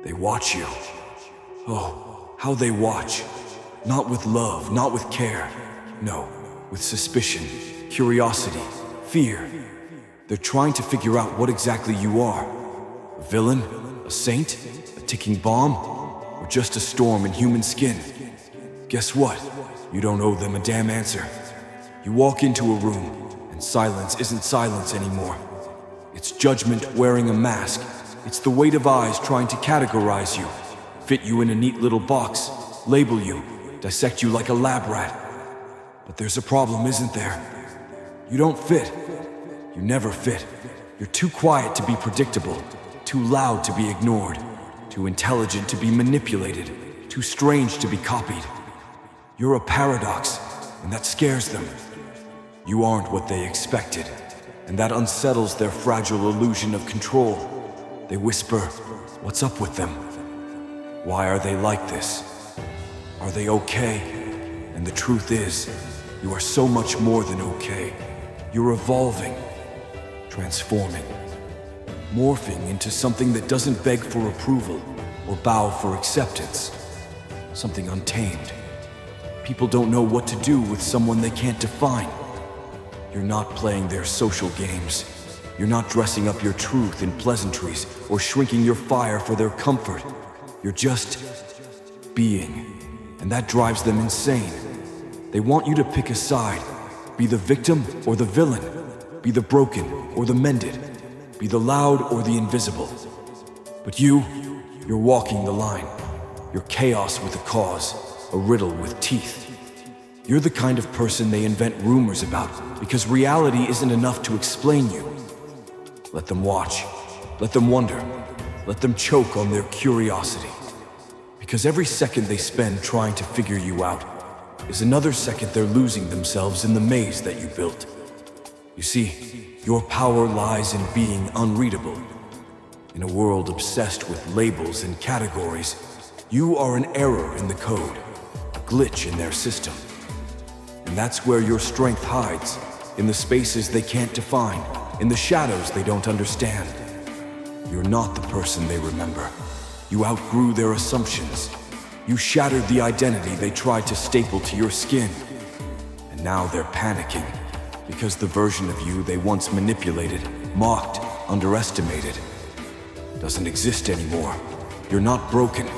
They watch you. Oh, how they watch. Not with love, not with care. No, with suspicion, curiosity, fear. They're trying to figure out what exactly you are. A villain? A saint? A ticking bomb? Or just a storm in human skin? Guess what? You don't owe them a damn answer. You walk into a room, and silence isn't silence anymore. It's judgment wearing a mask. It's the weight of eyes trying to categorize you, fit you in a neat little box, label you, dissect you like a lab rat. But there's a problem, isn't there? You don't fit. You never fit. You're too quiet to be predictable, too loud to be ignored, too intelligent to be manipulated, too strange to be copied. You're a paradox, and that scares them. You aren't what they expected, and that unsettles their fragile illusion of control. They whisper, "What's up with them? Why are they like this? Are they okay?" And the truth is, you are so much more than okay. You're evolving, transforming, morphing into something that doesn't beg for approval or bow for acceptance. Something untamed. People don't know what to do with someone they can't define. You're not playing their social games. You're not dressing up your truth in pleasantries or shrinking your fire for their comfort. You're just being, and that drives them insane. They want you to pick a side. Be the victim or the villain. Be the broken or the mended. Be the loud or the invisible. But you're walking the line. You're chaos with a cause, a riddle with teeth. You're the kind of person they invent rumors about because reality isn't enough to explain you. Let them watch. Let them wonder. Let them choke on their curiosity. Because every second they spend trying to figure you out is another second they're losing themselves in the maze that you built. You see, your power lies in being unreadable. In a world obsessed with labels and categories, you are an error in the code, a glitch in their system. And that's where your strength hides, in the spaces they can't define, in the shadows they don't understand. You're not the person they remember. You outgrew their assumptions. You shattered the identity they tried to staple to your skin. And now they're panicking, because the version of you they once manipulated, mocked, underestimated, doesn't exist anymore. You're not broken.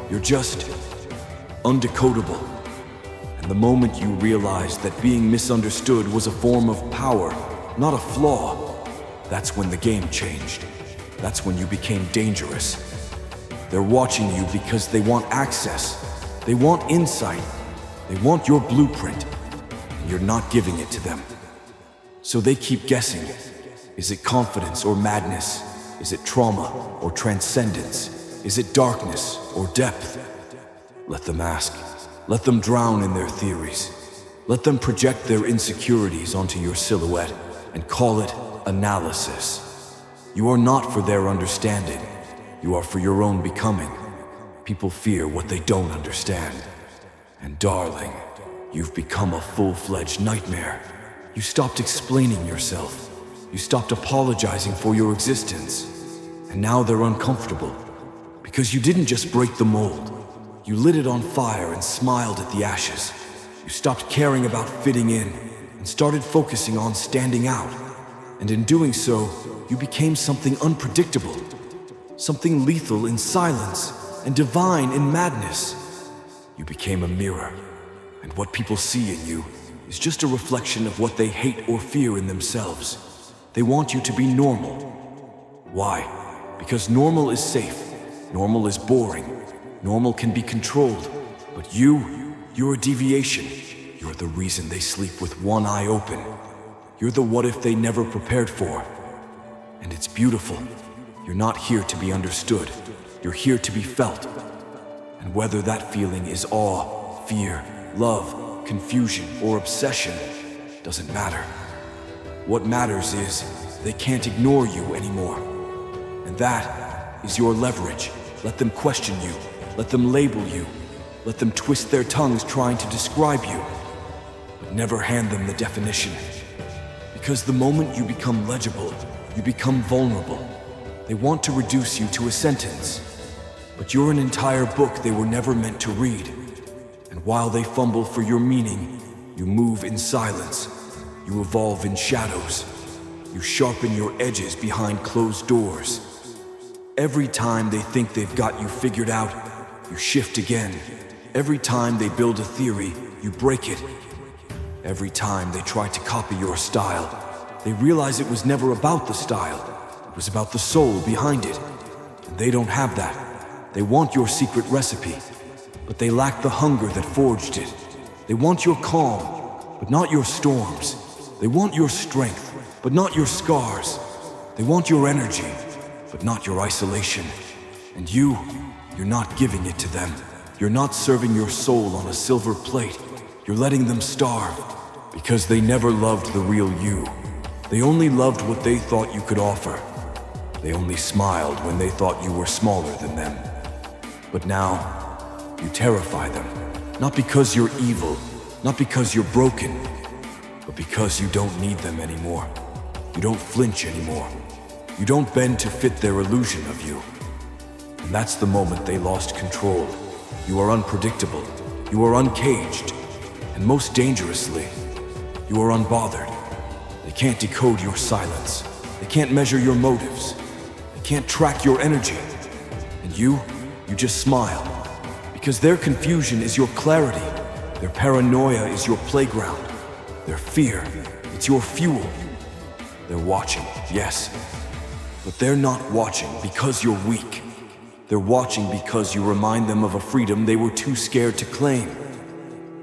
You're just undecodable. And the moment you realized that being misunderstood was a form of power, not a flaw, that's when the game changed. That's when you became dangerous. They're watching you because they want access. They want insight. They want your blueprint. And you're not giving it to them. So they keep guessing. Is it confidence or madness? Is it trauma or transcendence? Is it darkness or depth? Let them ask. Let them drown in their theories. Let them project their insecurities onto your silhouette and call it analysis. You are not for their understanding. You are for your own becoming. People fear what they don't understand. And darling, you've become a full-fledged nightmare. You stopped explaining yourself. You stopped apologizing for your existence. And now they're uncomfortable. Because you didn't just break the mold. You lit it on fire and smiled at the ashes. You stopped caring about fitting in and started focusing on standing out. And in doing so, you became something unpredictable. Something lethal in silence and divine in madness. You became a mirror. And what people see in you is just a reflection of what they hate or fear in themselves. They want you to be normal. Why? Because normal is safe. Normal is boring. Normal can be controlled. But you're a deviation. You're the reason they sleep with one eye open. You're the what if they never prepared for. And it's beautiful. You're not here to be understood. You're here to be felt. And whether that feeling is awe, fear, love, confusion, or obsession doesn't matter. What matters is they can't ignore you anymore. And that is your leverage. Let them question you. Let them label you. Let them twist their tongues trying to describe you. But never hand them the definition. Because the moment you become legible, you become vulnerable. They want to reduce you to a sentence. but you're an entire book they were never meant to read. And while they fumble for your meaning, you move in silence. You evolve in shadows. You sharpen your edges behind closed doors. Every time they think they've got you figured out, you shift again. Every time they build a theory, you break it. Every time they try to copy your style, they realize it was never about the style. It was about the soul behind it. And they don't have that. They want your secret recipe, but they lack the hunger that forged it. They want your calm, but not your storms. They want your strength, but not your scars. They want your energy, but not your isolation. And you're not giving it to them. You're not serving your soul on a silver plate. You're letting them starve, because they never loved the real you. They only loved what they thought you could offer. They only smiled when they thought you were smaller than them. But now, you terrify them. Not because you're evil, not because you're broken, but because you don't need them anymore. You don't flinch anymore. You don't bend to fit their illusion of you. And that's the moment they lost control. You are unpredictable. You are uncaged. And most dangerously, you are unbothered. They can't decode your silence. They can't measure your motives. They can't track your energy. And you just smile. Because their confusion is your clarity. Their paranoia is your playground. Their fear, it's your fuel. They're watching, yes. But they're not watching because you're weak. They're watching because you remind them of a freedom they were too scared to claim.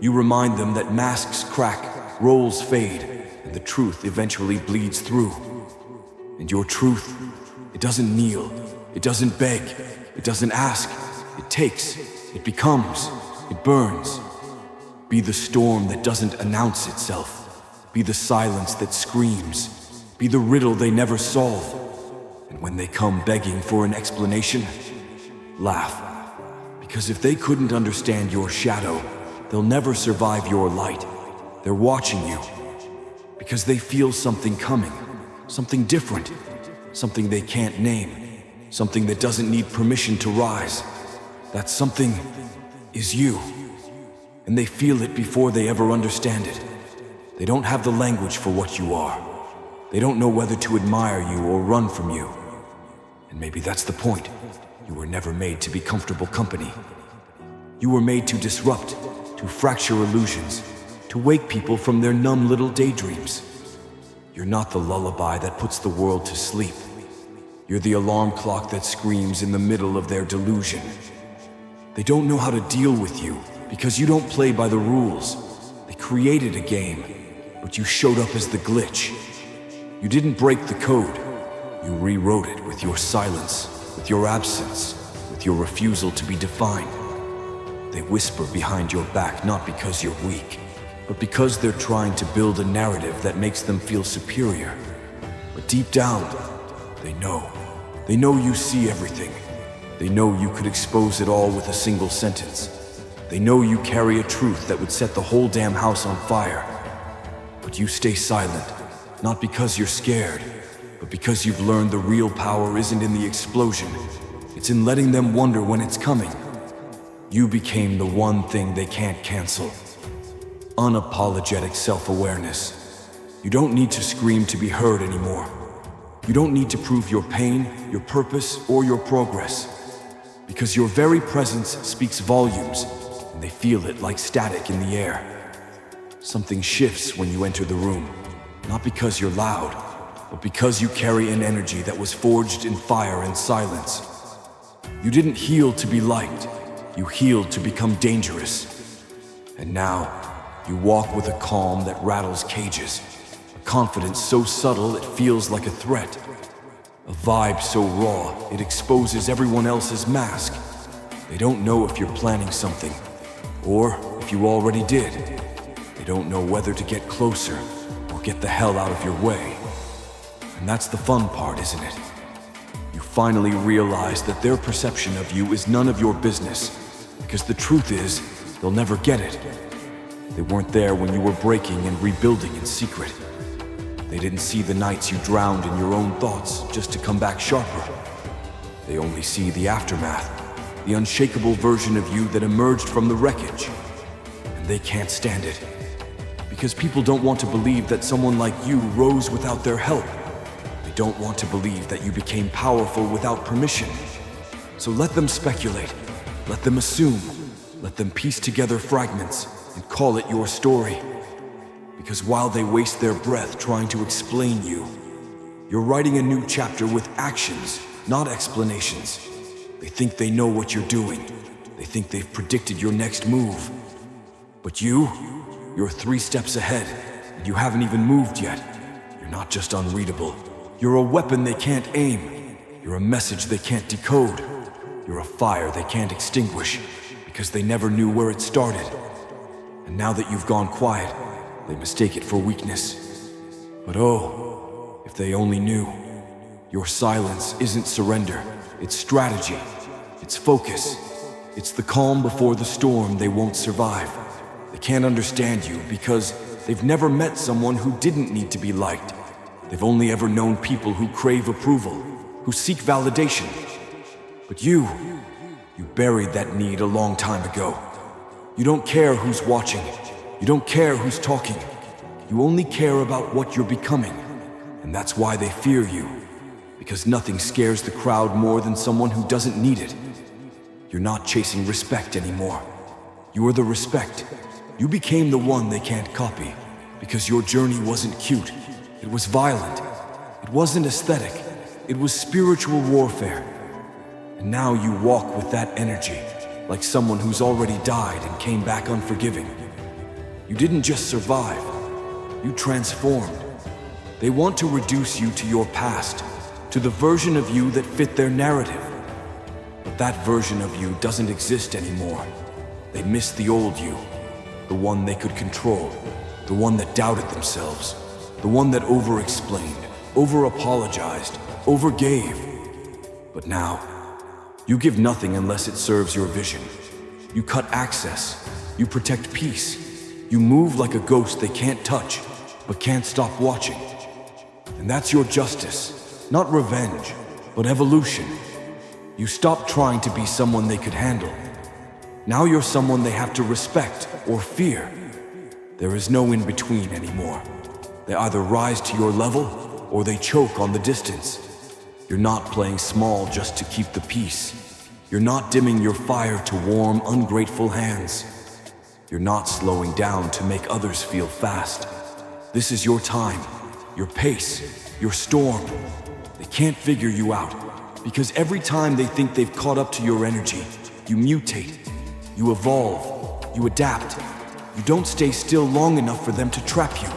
You remind them that masks crack, roles fade, and the truth eventually bleeds through. And your truth, it doesn't kneel, it doesn't beg, it doesn't ask, it takes, it becomes, it burns. Be the storm that doesn't announce itself. Be the silence that screams. Be the riddle they never solve. And when they come begging for an explanation, laugh. Because if they couldn't understand your shadow, they'll never survive your light. They're watching you. Because they feel something coming. Something different. Something they can't name. Something that doesn't need permission to rise. That something is you. And they feel it before they ever understand it. They don't have the language for what you are. They don't know whether to admire you or run from you. And maybe that's the point. You were never made to be comfortable company. You were made to disrupt, to fracture illusions, to wake people from their numb little daydreams. You're not the lullaby that puts the world to sleep. You're the alarm clock that screams in the middle of their delusion. They don't know how to deal with you because you don't play by the rules. They created a game, but you showed up as the glitch. You didn't break the code. You rewrote it with your silence, with your absence, with your refusal to be defined. They whisper behind your back not because you're weak, but because they're trying to build a narrative that makes them feel superior. But deep down, they know. They know you see everything. They know you could expose it all with a single sentence. They know you carry a truth that would set the whole damn house on fire. But you stay silent, not because you're scared, but because you've learned the real power isn't in the explosion. It's in letting them wonder when it's coming. You became the one thing they can't cancel. Unapologetic self-awareness. You don't need to scream to be heard anymore. You don't need to prove your pain, your purpose, or your progress. Because your very presence speaks volumes, and they feel it like static in the air. Something shifts when you enter the room, not because you're loud, but because you carry an energy that was forged in fire and silence. You didn't heal to be liked, you healed to become dangerous. And now, you walk with a calm that rattles cages, a confidence so subtle it feels like a threat, a vibe so raw it exposes everyone else's mask. They don't know if you're planning something, or if you already did. They don't know whether to get closer or get the hell out of your way. And that's the fun part, isn't it? You finally realize that their perception of you is none of your business, because the truth is, they'll never get it. They weren't there when you were breaking and rebuilding in secret. They didn't see the nights you drowned in your own thoughts just to come back sharper. They only see the aftermath, the unshakable version of you that emerged from the wreckage. And they can't stand it. Because people don't want to believe that someone like you rose without their help. They don't want to believe that you became powerful without permission. So let them speculate, let them assume, let them piece together fragments and call it your story. Because while they waste their breath trying to explain you, you're writing a new chapter with actions, not explanations. They think they know what you're doing. They think they've predicted your next move. But you're 3 steps ahead, and you haven't even moved yet. You're not just unreadable. You're a weapon they can't aim. You're a message they can't decode. You're a fire they can't extinguish, because they never knew where it started. And now that you've gone quiet, they mistake it for weakness. But oh, if they only knew. Your silence isn't surrender. It's strategy. It's focus. It's the calm before the storm they won't survive. They can't understand you because they've never met someone who didn't need to be liked. They've only ever known people who crave approval, who seek validation. But you buried that need a long time ago. You don't care who's watching. You don't care who's talking. You only care about what you're becoming. And that's why they fear you. Because nothing scares the crowd more than someone who doesn't need it. You're not chasing respect anymore. You are the respect. You became the one they can't copy. Because your journey wasn't cute. It was violent. It wasn't aesthetic. It was spiritual warfare. And now you walk with that energy, like someone who's already died and came back unforgiving. You didn't just survive. You transformed. They want to reduce you to your past, to the version of you that fit their narrative. But that version of you doesn't exist anymore. They miss the old you, the one they could control, the one that doubted themselves, the one that over-explained, over-apologized, over-gave. But now, you give nothing unless it serves your vision. You cut access, you protect peace, you move like a ghost they can't touch, but can't stop watching. And that's your justice, not revenge, but evolution. You stopped trying to be someone they could handle. Now you're someone they have to respect or fear. There is no in-between anymore. They either rise to your level, or they choke on the distance. You're not playing small just to keep the peace. You're not dimming your fire to warm, ungrateful hands. You're not slowing down to make others feel fast. This is your time, your pace, your storm. They can't figure you out, because every time they think they've caught up to your energy, you mutate, you evolve, you adapt. You don't stay still long enough for them to trap you.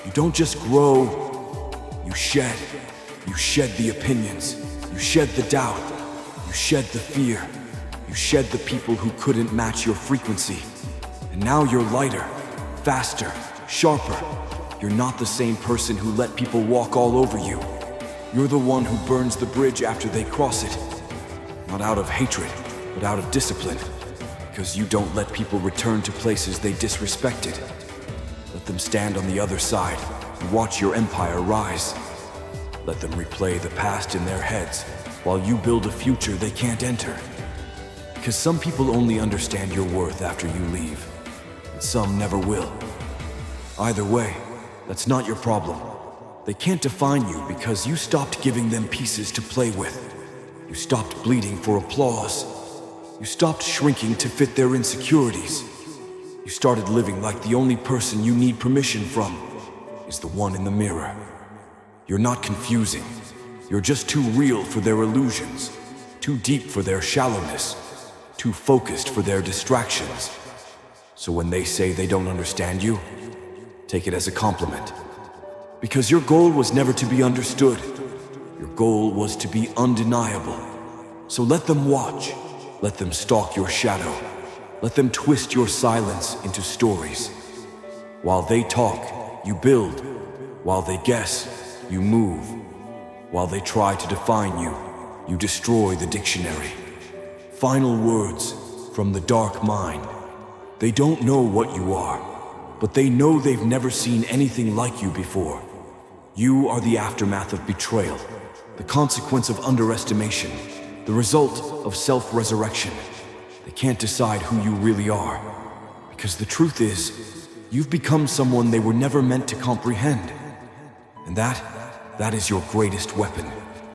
You don't just grow, you shed. You shed the opinions, you shed the doubt, you shed the fear, you shed the people who couldn't match your frequency. And now you're lighter, faster, sharper. You're not the same person who let people walk all over you. You're the one who burns the bridge after they cross it. Not out of hatred, but out of discipline. Because you don't let people return to places they disrespected. Let them stand on the other side and watch your empire rise. Let them replay the past in their heads while you build a future they can't enter. Because some people only understand your worth after you leave, and some never will. Either way, that's not your problem. They can't define you because you stopped giving them pieces to play with. You stopped bleeding for applause. You stopped shrinking to fit their insecurities. You started living like the only person you need permission from is the one in the mirror. You're not confusing. You're just too real for their illusions, too deep for their shallowness, too focused for their distractions. So when they say they don't understand you, take it as a compliment. Because your goal was never to be understood. Your goal was to be undeniable. So let them watch. Let them stalk your shadow. Let them twist your silence into stories. While they talk, you build. While they guess, you move. While they try to define you, you destroy the dictionary. Final words from the dark mind. They don't know what you are, but they know they've never seen anything like you before. You are the aftermath of betrayal, the consequence of underestimation, the result of self-resurrection. They can't decide who you really are. Because the truth is, you've become someone they were never meant to comprehend. And that is your greatest weapon.